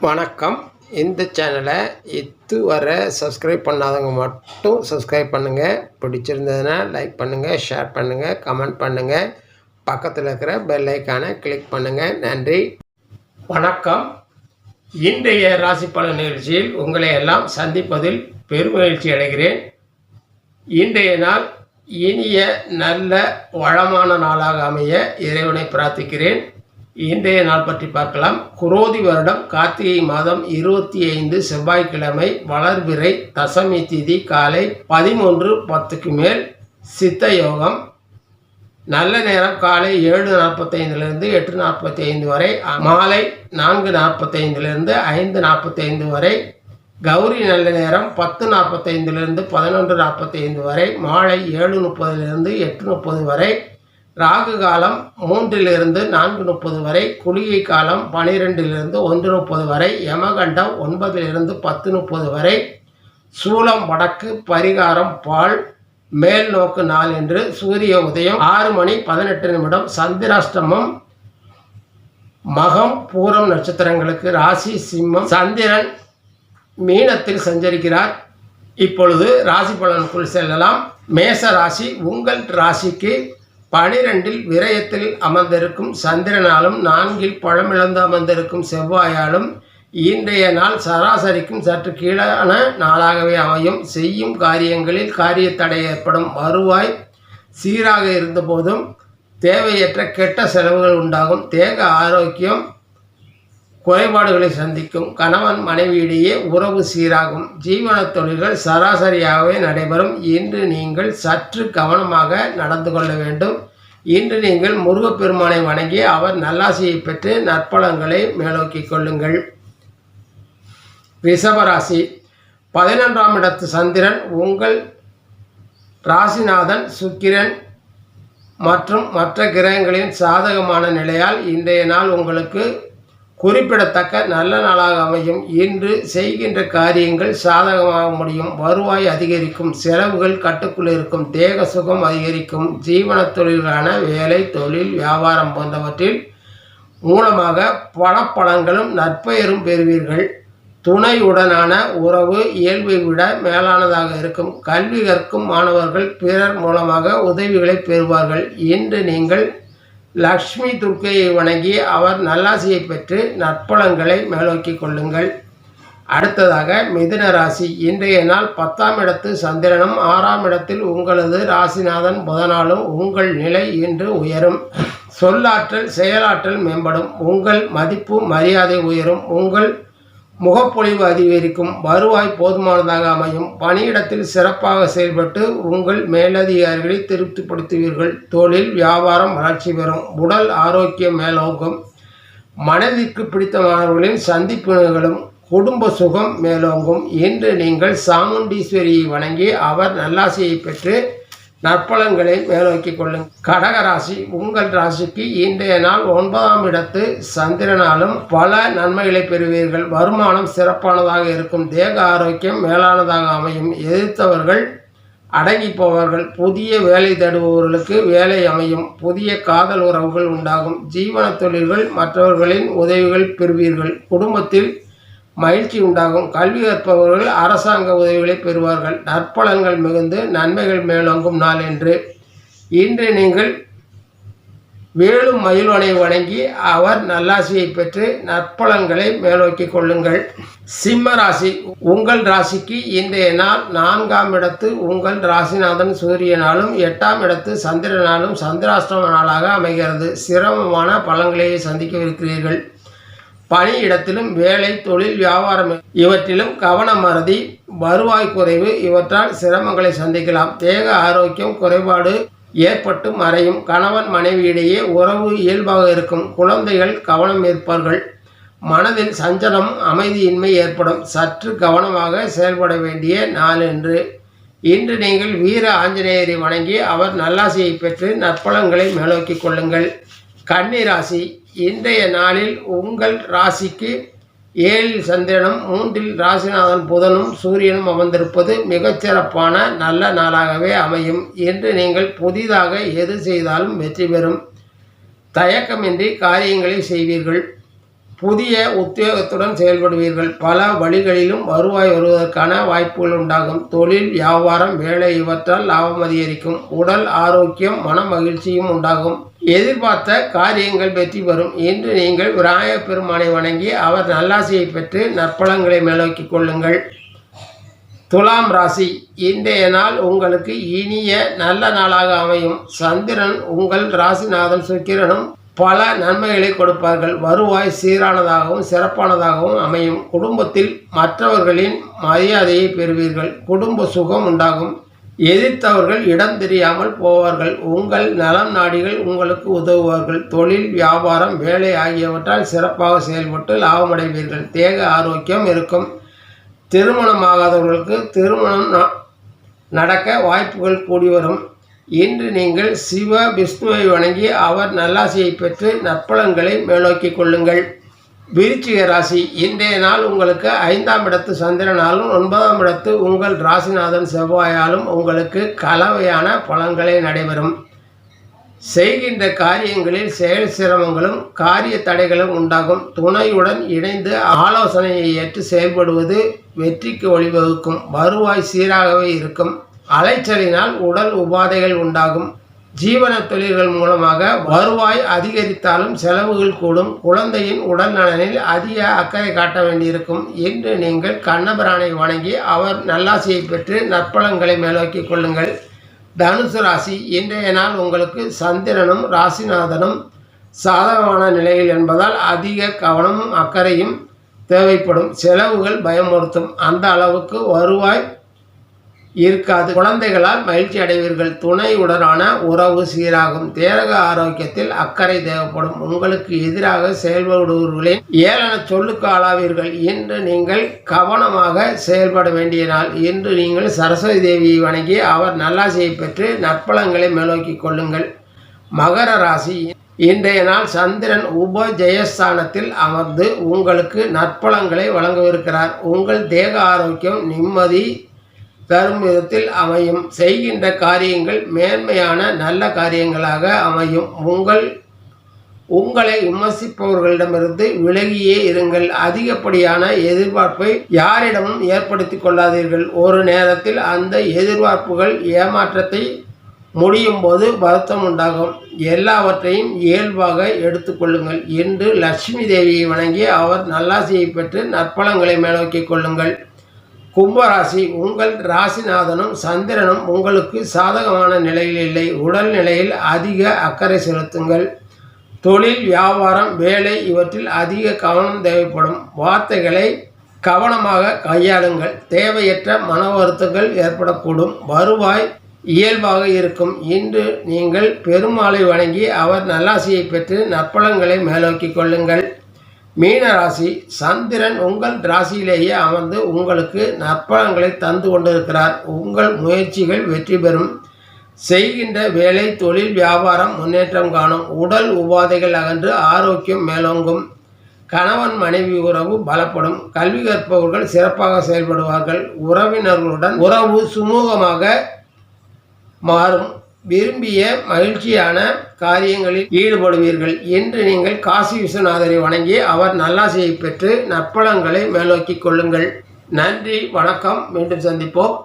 வணக்கம். இந்த சேனலை இதுவரை சப்ஸ்கிரைப் பண்ணாதவங்க மட்டும் சப்ஸ்கிரைப் பண்ணுங்கள். பிடிச்சிருந்ததுன்னா லைக் பண்ணுங்கள், ஷேர் பண்ணுங்கள், கமெண்ட் பண்ணுங்கள். பக்கத்தில் இருக்கிற பெல் ஐக்கானை கிளிக் பண்ணுங்கள். நன்றி, வணக்கம். இன்றைய ராசி பலன் நிகழ்ச்சியில் உங்களை எல்லாம் சந்திப்பதில் பெருமகிழ்ச்சி அடைகிறேன். இன்றைய நாள் இனிய நல்ல வளமான நாளாக அமைய இறைவனை பிரார்த்திக்கிறேன். இன்றைய நாள் பற்றி பார்க்கலாம். குரோதி வருடம் கார்த்திகை மாதம் 25 செவ்வாய்க்கிழமை, வளர்பிறை, தசமி திதி, காலை 13:10 மேல், சித்த யோகம். நல்ல நேரம் காலை 7:45 8:45 வரை, மாலை 4:45 5:45 வரை. கௌரி நல்ல நேரம் 10:45 11:45 வரை, மாலை 7:30 8:30 வரை. ராகு காலம் 3 4:30 வரை, குளிகை காலம் 12 1:30 வரை, யமகண்டம் 9 10:30 வரை. சூலம் வடக்கு, பரிகாரம் பால், மேல் நோக்கு நாள் என்று. சூரிய உதயம் 6:18. சந்திராஷ்டமம் மகம் பூரம் நட்சத்திரங்களுக்கு. ராசி சிம்மம். சந்திரன் மீனத்தில் சஞ்சரிக்கிறார். இப்பொழுது ராசி பலனுக்குள் செல்லலாம். மேச ராசி. உங்கள் ராசிக்கு 12 விரயத்தில் அமர்ந்திருக்கும் சந்திரனாலும் 4 பழமிழந்து அமர்ந்திருக்கும் செவ்வாயாலும் இன்றைய நாள் சராசரிக்கும் சற்று கீழான நாளாகவே அமையும். செய்யும் காரியங்களில் காரியத்தடை ஏற்படும். வருவாய் சீராக இருந்தபோதும் தேவையற்ற கெட்ட செலவுகள் உண்டாகும். தேக ஆரோக்கியம் குறைபாடுகளை சந்திக்கும். கணவன் மனைவியிடையே உறவு சீராகும். ஜீவன தொழில்கள் சராசரியாகவே நடைபெறும். இன்று நீங்கள் சற்று கவனமாக நடந்து கொள்ள வேண்டும். இன்று நீங்கள் முருகப்பெருமானை வணங்கி அவர் நல்லாசியை பெற்று நற்பலன்களை மேலோக்கிக் கொள்ளுங்கள். ரிஷபராசி. 11ஆம் இடத்து சந்திரன் உங்கள் ராசிநாதன் சுக்கிரன் மற்றும் மற்ற கிரகங்களின் சாதகமான நிலையால் இன்றைய நாள் உங்களுக்கு குறிப்பிடத்தக்க நல்ல நாளாக அமையும். இன்று செய்கின்ற காரியங்கள் சாதகமாக முடியும். வருவாய் அதிகரிக்கும். செலவுகள் கட்டுக்குள் இருக்கும். தேக சுகம் அதிகரிக்கும். ஜீவன தொழில்களான வேலை, தொழில், வியாபாரம் போன்றவற்றில் மூலமாக பணப்பலன்களும் நற்பெயரும் பெறுவீர்கள். துணையுடனான உறவு இயல்பை விட மேலானதாக இருக்கும். கல்வி கற்கும் மாணவர்கள் பிறர் மூலமாக உதவிகளை பெறுவார்கள். இன்று நீங்கள் லக்ஷ்மி துர்க்கையை வணங்கி அவர் நல்லாசியை பெற்று நற்பலன்களை மேலோக்கிக் கொள்ளுங்கள். அடுத்ததாக மிதுன ராசி. இன்றைய நாள் 10ஆம் இடத்து சந்திரனும் 6ஆம் இடத்தில் உங்களது ராசிநாதன் புதனாலும் உங்கள் நிலை இன்று உயரும். சொல்லாற்றல் செயலாற்றல் மேம்படும். உங்கள் மதிப்பு மரியாதை உயரும். உங்கள் முகப்பொழிவு அதிகரிக்கும். வருவாய் போதுமானதாக அமையும். பணியிடத்தில் சிறப்பாக செயல்பட்டு உங்கள் மேலதிகாரிகளை திருப்திப்படுத்துவீர்கள். தொழில் வியாபாரம் வளர்ச்சி பெறும். உடல் ஆரோக்கியம் மேலோங்கும். மனதிற்கு பிடித்தமானவர்களின் சந்திப்புகளும் குடும்ப சுகம் மேலோங்கும். இன்று நீங்கள் சாமுண்டீஸ்வரியை வணங்கி அவர் நல்லாசியை பெற்று நற்பலன்களை மேலோக்கிக் கொள்ளுங்கள். கடகராசி. உங்கள் ராசிக்கு இன்றைய நாள் 9ஆம் இடத்து சந்திரனாலும் பல நன்மைகளை பெறுவீர்கள். வருமானம் சிறப்பானதாக இருக்கும். தேக ஆரோக்கியம் மேலானதாக அமையும். எதிர்த்தவர்கள் அடங்கி போவார்கள். புதிய வேலை தேடுபவர்களுக்கு வேலை அமையும். புதிய காதல் உறவுகள் உண்டாகும். ஜீவன தொழில்கள் மற்றவர்களின் உதவிகள் பெறுவீர்கள். குடும்பத்தில் மகிழ்ச்சி உண்டாகும். கல்வி கற்பவர்கள் அரசாங்க உதவிகளை பெறுவார்கள். நற்பலன்கள் மிகுந்து நன்மைகள் மேலோங்கும் நாள் என்று. இன்று நீங்கள் வேலும் மயிலோனை வணங்கி அவர் நல்லாசியை பெற்று நற்பலன்களை மேலோக்கிக் கொள்ளுங்கள். சிம்ம ராசி. உங்கள் ராசிக்கு இன்றைய நாள் 4ஆம் இடத்து உங்கள் ராசிநாதன் சூரியனாலும் 8ஆம் இடத்து சந்திரனாலும் சந்திராஷ்டம நாளாக அமைகிறது. சிரமமான பலன்களை சந்திக்கவிருக்கிறீர்கள். பணியிடத்திலும் வேலை, தொழில், வியாபாரம் இவற்றிலும் கவனம் மறதி. வருவாய் குறைவு இவற்றால் சிரமங்களை சந்திக்கலாம். தேக ஆரோக்கியம் குறைபாடு ஏற்பட்டு மறையும். கணவன் மனைவியிடையே உறவு இயல்பாக இருக்கும். குழந்தைகள் கவனம் ஏற்பார்கள். மனதில் சஞ்சலம் அமைதியின்மை ஏற்படும். சற்று கவனமாக செயல்பட வேண்டிய நாள் என்று. இன்று நீங்கள் வீர ஆஞ்சநேயரை வணங்கி அவர் நல்லாசியை பெற்று நற்பலன்களை மேலோக்கிக் கொள்ளுங்கள். கன்னி ராசி. இன்றைய நாளில் உங்கள் ராசிக்கு 7இல் சந்திரனும் 3இல் ராசிநாதன் புதனும் சூரியனும் அமர்ந்திருப்பது மிகச்சிறப்பான நல்ல நாளாகவே அமையும். இன்று நீங்கள் புதிதாக எது செய்தாலும் வெற்றி பெறும். தயக்கமின்றி காரியங்களை செய்வீர்கள். புதிய உத்தியோகத்துடன் செயல்படுவீர்கள். பல வழிகளிலும் வருவாய் வருவதற்கான வாய்ப்புகள் உண்டாகும். தொழில், வியாபாரம், வேலை இவற்றால் லாபம் அதிகரிக்கும். உடல் ஆரோக்கியம், மன மகிழ்ச்சியும் உண்டாகும். எதிர்பார்த்த காரியங்கள் வெற்றி பெறும். இன்று நீங்கள் விநாயகப் பெருமானை வணங்கி அவர் நல்லாசியை பெற்று நற்பலன்களை மேலோக்கிக் கொள்ளுங்கள். துலாம் ராசி, இன்றைய நாள் உங்களுக்கு இனிய நல்ல நாளாக அமையும். சந்திரன் உங்கள் ராசிநாதன் சுக்கிரனும் பல நன்மைகளை கொடுப்பார்கள். வருவாய் சீரானதாகவும் சிறப்பானதாகவும் அமையும். குடும்பத்தில் மற்றவர்களின் மரியாதையை பெறுவீர்கள். குடும்ப சுகம் உண்டாகும். எதிர்த்தவர்கள் இடம் தெரியாமல் போவார்கள். உங்கள் நலம் நாடிகள் உங்களுக்கு உதவுவார்கள். தொழில், வியாபாரம், வேலை ஆகியவற்றால் சிறப்பாக செயல்பட்டு லாபமடைவீர்கள். தேக ஆரோக்கியம் இருக்கும். திருமணமாகாதவர்களுக்கு திருமணம் நடக்க வாய்ப்புகள் கூடி வரும். இன்று நீங்கள் சிவ விஷ்ணுவை வணங்கி அவர் நல்லாசியை பெற்று நற்பலன்களை மேலோக்கிக் கொள்ளுங்கள். விருச்சிக ராசி, இன்றைய நாள் உங்களுக்கு 5ஆம் இடத்து சந்திரனாலும் 9ஆம் இடத்து உங்கள் ராசிநாதன் செவ்வாயாலும் உங்களுக்கு கலவையான பலன்களை நடைபெறும். செய்கின்ற காரியங்களில் செயல் சிரமங்களும் காரிய தடைகளும் உண்டாகும். துணையுடன் இணைந்து ஆலோசனையை ஏற்று செயல்படுவது வெற்றிக்கு வழிவகுக்கும். வருவாய் சீராகவே இருக்கும். அலைச்சலினால் உடல் உபாதைகள் உண்டாகும். ஜீவன தொழில்கள் மூலமாக வருவாய் அதிகரித்தாலும் செலவுகள் கூடும். குழந்தையின் உடல் நலனில் அதிக அக்கறை காட்ட வேண்டியிருக்கும். இன்று நீங்கள் கண்ணபிரானை வணங்கி அவர் நல்லாசியை பெற்று நற்பலன்களை மேலோக்கிக் கொள்ளுங்கள். தனுசு ராசி, இன்றைய நாள் உங்களுக்கு சந்திரனும் ராசிநாதனும் சாதகமான நிலையில் என்பதால் அதிக கவனமும் அக்கறையும் தேவைப்படும். செலவுகள் பயமுறுத்தும். அந்த அளவுக்கு வருவாய் இருக்காது. குழந்தைகளால் மகிழ்ச்சி அடைவீர்கள். துணையுடனான உறவு சீராகும். தேக ஆரோக்கியத்தில் அக்கறை தேவைப்படும். உங்களுக்கு எதிராக செயல்படுபவர்களின் ஏளன சொல்லுக்கு ஆளாவீர்கள். இன்று நீங்கள் கவனமாக செயல்பட வேண்டிய நாள். இன்று நீங்கள் சரஸ்வதி தேவியை வணங்கி அவர் நல்லாசியை பெற்று நற்பலன்களை மேலோக்கிக் கொள்ளுங்கள். மகர ராசி, இன்றைய நாள் சந்திரன் உப ஜெயஸ்தானத்தில் அமர்ந்து உங்களுக்கு நற்பலன்களை வழங்கவிருக்கிறார். உங்கள் தேக ஆரோக்கியம் நிம்மதி தரும் விதத்தில் அமையும். செய்கின்ற காரியங்கள் மேன்மையான நல்ல காரியங்களாக அமையும். உங்களை விமர்சிப்பவர்களிடமிருந்து விலகியே இருங்கள். அதிகப்படியான எதிர்பார்ப்பை யாரிடமும் ஏற்படுத்தி கொள்ளாதீர்கள். ஒரு நேரத்தில் அந்த எதிர்பார்ப்புகள் ஏமாற்றத்தை முடியும் போது வருத்தம் உண்டாகும். எல்லாவற்றையும் இயல்பாக எடுத்துக்கொள்ளுங்கள். இன்று லட்சுமி தேவியை வணங்கி அவர் நல்லாசியை பெற்று நற்பலன்களை மேலோக்கிக் கொள்ளுங்கள். கும்பராசி, உங்கள் ராசிநாதனும் சந்திரனும் உங்களுக்கு சாதகமான நிலையில் இல்லை. உடல் நிலையில் அதிக அக்கறை செலுத்துங்கள். தொழில், வியாபாரம், வேலை இவற்றில் அதிக கவனம் தேவைப்படும். வார்த்தைகளை கவனமாக கையாளுங்கள். தேவையற்ற மன வருத்தங்கள் ஏற்படக்கூடும். வருவாய் இயல்பாக இருக்கும். இன்று நீங்கள் பெருமாளை வணங்கி அவர் நல்லாசியை பெற்று நற்பலன்களை மேலோக்கிக் கொள்ளுங்கள். மீனராசி, சந்திரன் உங்கள் ராசியிலேயே அமர்ந்து உங்களுக்கு நற்பலன்களை தந்து கொண்டிருக்கிறார். உங்கள் முயற்சிகள் வெற்றி பெறும். செய்கின்ற வேலை, தொழில், வியாபாரம் முன்னேற்றம் காணும். உடல் உபாதைகள் அகன்று ஆரோக்கியம் மேலோங்கும். கணவன் மனைவி உறவு பலப்படும். கல்வி கற்பவர்கள் சிறப்பாக செயல்படுவார்கள். உறவினர்களுடன் உறவு சுமூகமாக மாறும். விரும்பிய மகிழ்ச்சியான காரியங்களில் ஈடுபடுவீர்கள். இன்று நீங்கள் காசி விஸ்வநாதரை வணங்கி அவர் நல்லாசியை பெற்று நற்பலன்களை மேலோக்கிக் கொள்ளுங்கள். நன்றி, வணக்கம். மீண்டும் சந்திப்போம்.